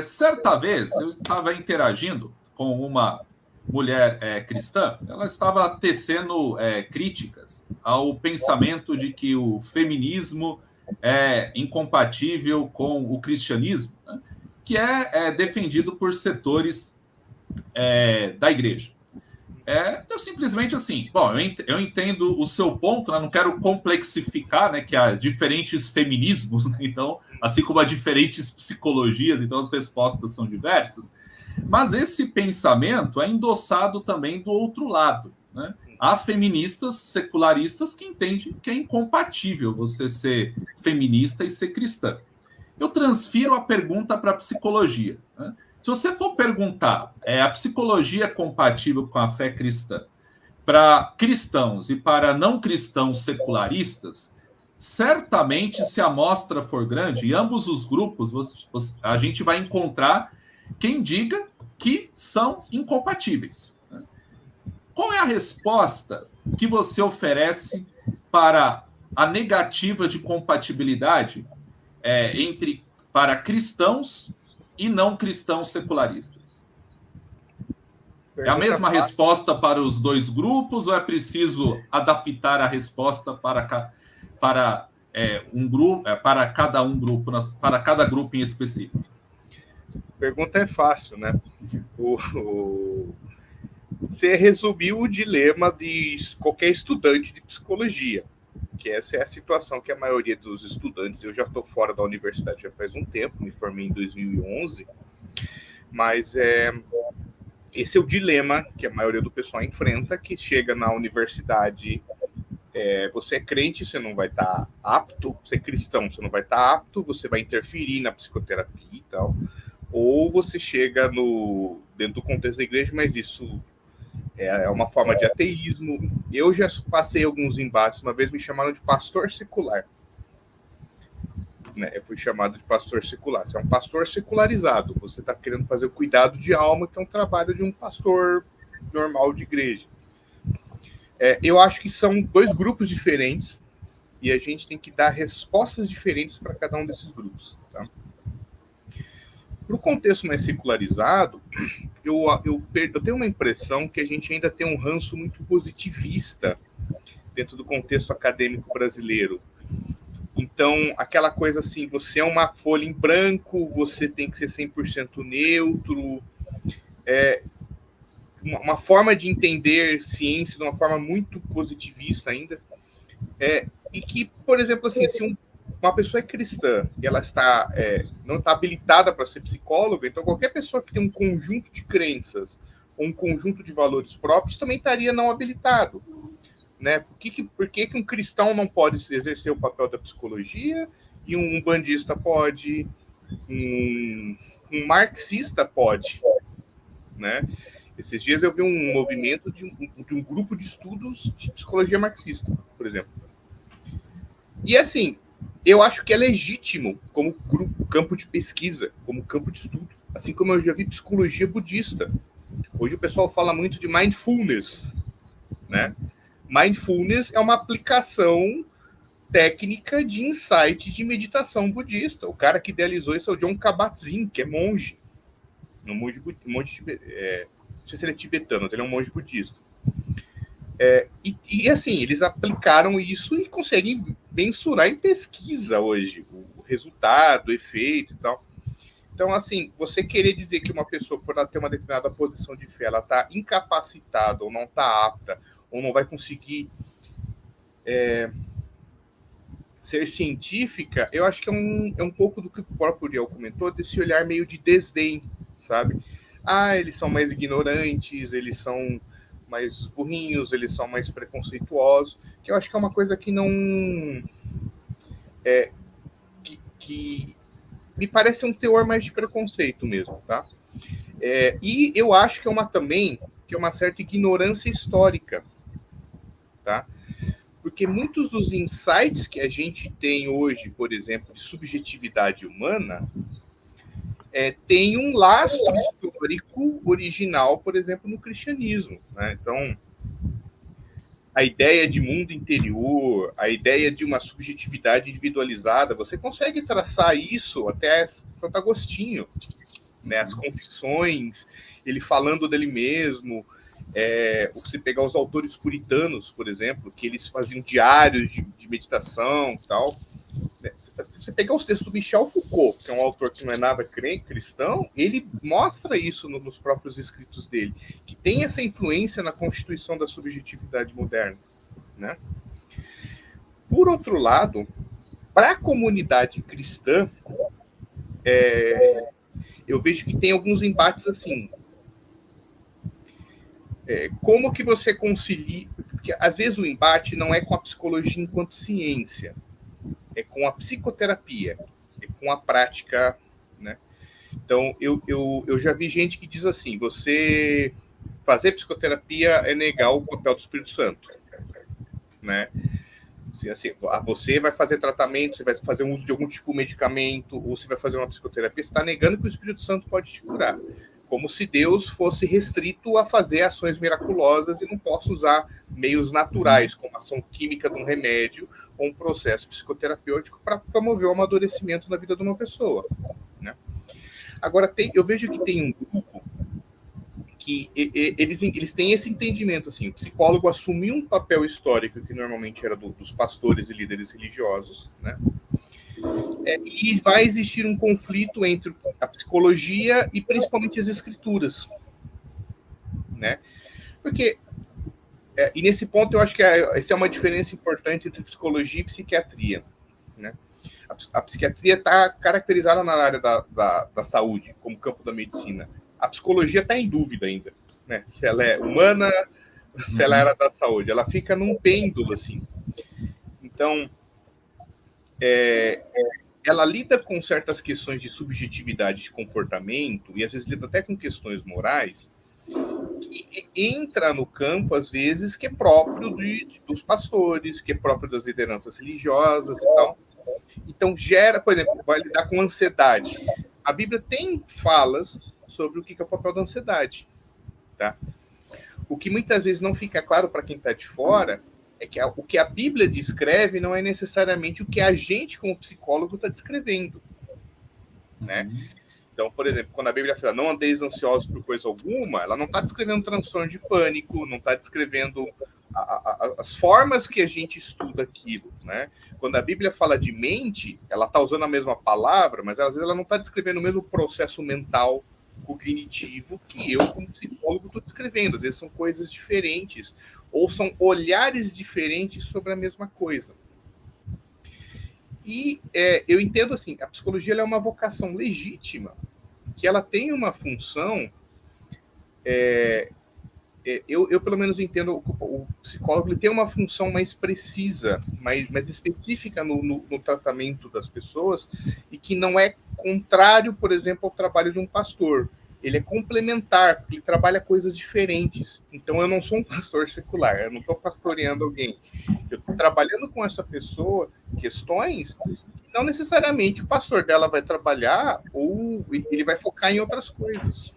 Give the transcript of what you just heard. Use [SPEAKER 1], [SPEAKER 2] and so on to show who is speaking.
[SPEAKER 1] certa vez eu estava interagindo com uma mulher cristã. Ela estava tecendo críticas ao pensamento de que o feminismo é incompatível com o cristianismo, né, que é defendido por setores da igreja. Eu simplesmente assim, bom, eu entendo o seu ponto, né, não quero complexificar, né, que há diferentes feminismos, né, então, assim como há diferentes psicologias, então as respostas são diversas, mas esse pensamento é endossado também do outro lado, né? Há feministas secularistas que entendem que é incompatível você ser feminista e ser cristã. Eu transfiro a pergunta para a psicologia, né? Se você for perguntar, a psicologia compatível com a fé cristã para cristãos e para não cristãos secularistas, certamente, se a amostra for grande, em ambos os grupos, a gente vai encontrar quem diga que são incompatíveis. Qual é a resposta que você oferece para a negativa de compatibilidade para cristãos e não cristãos secularistas? É a mesma resposta para os dois grupos ou é preciso adaptar a resposta para um grupo, para cada grupo em específico?
[SPEAKER 2] Pergunta é fácil, né? Você resumiu o dilema de qualquer estudante de psicologia, que essa é a situação que a maioria dos estudantes... Eu já estou fora da universidade já faz um tempo, me formei em 2011, mas esse é o dilema que a maioria do pessoal enfrenta, que chega na universidade, você é crente, você não vai estar apto, você é cristão, você não vai estar apto, você vai interferir na psicoterapia e tal, ou você chega dentro do contexto da igreja, mas isso é uma forma de ateísmo. Eu já passei alguns embates, uma vez me chamaram de pastor secular. Eu fui chamado de pastor secular. Você é um pastor secularizado, você está querendo fazer o cuidado de alma, que é um trabalho de um pastor normal de igreja. Eu acho que são dois grupos diferentes e a gente tem que dar respostas diferentes para cada um desses grupos. Tá? Para o contexto mais secularizado, eu tenho uma impressão que a gente ainda tem um ranço muito positivista dentro do contexto acadêmico brasileiro. Então, aquela coisa assim, você é uma folha em branco, você tem que ser 100% neutro, uma forma de entender ciência de uma forma muito positivista ainda. E que, por exemplo, assim, se uma pessoa é cristã e ela não está habilitada para ser psicóloga, então qualquer pessoa que tem um conjunto de crenças ou um conjunto de valores próprios também estaria não habilitado. Né? Por que um cristão não pode exercer o papel da psicologia e um bandista pode, um marxista pode? Né? Esses dias eu vi um movimento de um grupo de estudos de psicologia marxista, por exemplo. E assim, eu acho que é legítimo como campo de pesquisa, como campo de estudo. Assim como eu já vi psicologia budista. Hoje o pessoal fala muito de mindfulness, né? Mindfulness é uma aplicação técnica de insights de meditação budista. O cara que idealizou isso é o Jon Kabat-Zinn, que é monge. Não sei se ele é tibetano, ele é um monge budista. E assim, eles aplicaram isso e conseguem mensurar em pesquisa hoje o resultado, o efeito e tal. Então, assim, você querer dizer que uma pessoa, por ela ter uma determinada posição de fé, ela está incapacitada ou não está apta, ou não vai conseguir ser científica, eu acho que é um pouco do que o próprio Uriel comentou, desse olhar meio de desdém, sabe? Eles são mais ignorantes, eles são mais burrinhos, eles são mais preconceituosos, que eu acho que é uma coisa que não... que me parece um teor mais de preconceito mesmo, tá? E eu acho que é uma certa ignorância histórica, tá? Porque muitos dos insights que a gente tem hoje, por exemplo, de subjetividade humana, tem um lastro histórico original, por exemplo, no cristianismo, né? Então, a ideia de mundo interior, a ideia de uma subjetividade individualizada, você consegue traçar isso até Santo Agostinho, né? As confissões, ele falando dele mesmo. Você pegar os autores puritanos, por exemplo, que eles faziam diários de meditação e tal. Se você pegar os textos do Michel Foucault, que é um autor que não é nada cristão, ele mostra isso nos próprios escritos dele, que tem essa influência na constituição da subjetividade moderna, né? Por outro lado, para a comunidade cristã, eu vejo que tem alguns embates assim. Como que você concilia... Porque às vezes o embate não é com a psicologia enquanto ciência, é com a psicoterapia, é com a prática, né? Então, eu já vi gente que diz assim, você fazer psicoterapia é negar o papel do Espírito Santo, né? Assim, você vai fazer tratamento, você vai fazer um uso de algum tipo de medicamento, ou você vai fazer uma psicoterapia, você está negando que o Espírito Santo pode te curar. Como se Deus fosse restrito a fazer ações miraculosas e não possa usar meios naturais, como a ação química de um remédio ou um processo psicoterapêutico para promover o amadurecimento na vida de uma pessoa, né? Agora, eu vejo que tem um grupo que eles têm esse entendimento, assim, o psicólogo assumiu um papel histórico que normalmente era dos pastores e líderes religiosos, né? E vai existir um conflito entre a psicologia e principalmente as escrituras, né? Porque, e nesse ponto eu acho que essa é uma diferença importante entre psicologia e psiquiatria, né? A psiquiatria está caracterizada na área da saúde, como campo da medicina. A psicologia está em dúvida ainda, né? Se ela é humana, se ela era da saúde. Ela fica num pêndulo, assim. Então, ela lida com certas questões de subjetividade de comportamento, e às vezes lida até com questões morais, que entra no campo, às vezes, que é próprio dos pastores, que é próprio das lideranças religiosas e tal. Então, gera, por exemplo, vai lidar com ansiedade. A Bíblia tem falas sobre o que é o papel da ansiedade, tá? O que muitas vezes não fica claro para quem está de fora é que o que a Bíblia descreve não é necessariamente o que a gente, como psicólogo, está descrevendo, né? Então, por exemplo, quando a Bíblia fala não andeis ansiosos por coisa alguma, ela não está descrevendo transtorno de pânico, não está descrevendo as formas que a gente estuda aquilo, né? Quando a Bíblia fala de mente, ela está usando a mesma palavra, mas às vezes ela não está descrevendo o mesmo processo mental cognitivo que eu, como psicólogo, estou descrevendo. Às vezes são coisas diferentes, ou são olhares diferentes sobre a mesma coisa. E eu entendo assim, a psicologia ela é uma vocação legítima, que ela tem uma função... Eu pelo menos entendo o psicólogo ele tem uma função mais precisa, mais específica no tratamento das pessoas, e que não é contrário, por exemplo, ao trabalho de um pastor. Ele é complementar, porque ele trabalha coisas diferentes. Então, eu não sou um pastor secular, eu não estou pastoreando alguém. Eu estou trabalhando com essa pessoa questões que não necessariamente o pastor dela vai trabalhar, ou ele vai focar em outras coisas.